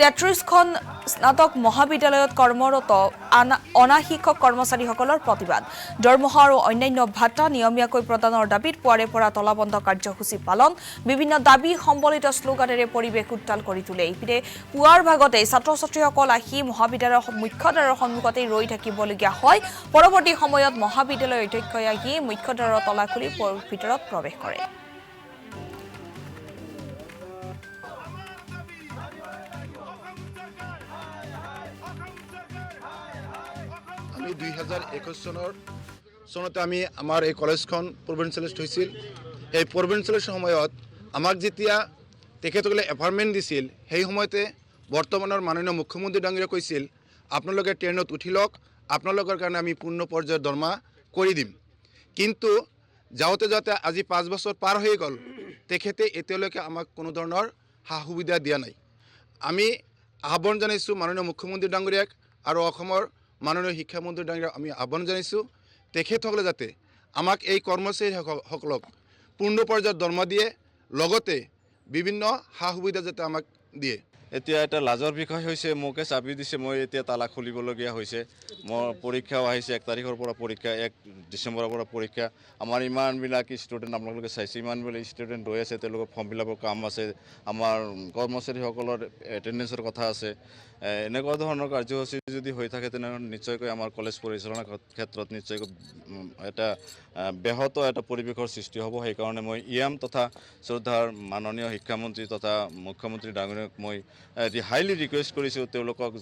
33খন স্নাতক মহাবিদ্যালয়ত কৰ্মৰত অনা শিক্ষক কৰ্মচাৰীসকলৰ প্ৰতিবাদ দৰমহা আৰু অন্যান্য ভাতা নিয়মীয়াকৈ প্ৰদানৰ দাবীত পুৱাৰে পৰা তলাবন্ধ কাৰ্যসূচী পালন বিভিন্ন দাবী সম্বলিত শ্লোগানেৰে পৰিৱেশ উত্তাল কৰি তোলে ইপিনে পুৱাৰ ভাগতে ছাত্ৰ ছাত্ৰীসকল আহি মহাবিদ্যালয়ৰ মুখ্যদ্বাৰৰ সন্মুখতে ৰৈ থাকিবলগীয়া হয় পৰৱৰ্তী সময়ত মহাবিদ্যালয়ৰ অধ্যক্ষই আহি মুখ্যদ্বাৰৰ তলা খুলি ভিতৰত প্ৰৱেশ কৰে আমি 2021 চনতে আমি আমাৰ এই কলেজখন প্ৰভিন্সিয়েলাইজড হৈছিল এই প্ৰভিন্সিয়েলাইজেশ্যন সময়ত আমাক যেতিয়া তেখেতসকলে এপাৰ্টমেণ্ট দিছিল সেই সময়তে বৰ্তমানৰ মাননীয় মুখ্যমন্ত্ৰী ডাঙৰীয়াই কৈছিল আপোনালোকে ট্ৰেইনত উঠি লওক আপোনালোকৰ কাৰণে আমি পূৰ্ণ পৰ্যায়ৰ দৰমহা কৰি দিম কিন্তু যাওঁতে যাওঁতে আজি 5 বছৰ পাৰ হৈ গ'ল তেখেতে এতিয়ালৈকে আমাক কোনো ধৰণৰ সা সুবিধা দিয়া নাই আমি আহ্বান জনাইছোঁ মাননীয় মুখ্যমন্ত্ৰী ডাঙৰীয়াক আৰু অসমৰ মাননীয় শিক্ষামন্ত্ৰী ডাঙৰীয়াক আমি আহ্বান জনাইছোঁ তেখেতসকলে যাতে আমাক এই কৰ্মচাৰীসকলক পূৰ্ণ পৰ্যায়ৰ দৰমহা দিয়ে লগতে বিভিন্ন সা সুবিধা যাতে আমাক দিয়ে এতিয়া এটা লাজৰ বিষয় হৈছে মোকে চাবি দিছে মই এতিয়া তালা খুলিবলগীয়া হৈছে মোৰ পৰীক্ষাও আহিছে 1 তাৰিখৰ পৰা পৰীক্ষা 1 ডিচেম্বৰৰ পৰা পৰীক্ষা আমাৰ ইমানবিলাক ষ্টুডেণ্ট আপোনালোকে চাইছে ইমানবিলাক ষ্টুডেণ্ট ৰৈ আছে তেওঁলোকৰ ফৰ্ম ফিল আপৰ কাম আছে আমাৰ কৰ্মচাৰীসকলৰ এটেণ্ডেঞ্চৰ কথা আছে এনেকুৱা ধৰণৰ কাৰ্যসূচী যদি হৈ থাকে তেনেহ'লে নিশ্চয়কৈ আমাৰ কলেজ পৰিচালনাৰ ক্ষেত্ৰত নিশ্চয়কৈ এটা ব্যাহত এটা পৰিৱেশৰ সৃষ্টি হ'ব সেইকাৰণে মই ইএম তথা শ্ৰদ্ধাৰ মাননীয় শিক্ষামন্ত্ৰী তথা মুখ্যমন্ত্ৰী ডাঙৰীয়াক মই হাইলি ৰিকুৱেষ্ট কৰিছোঁ তেওঁলোকক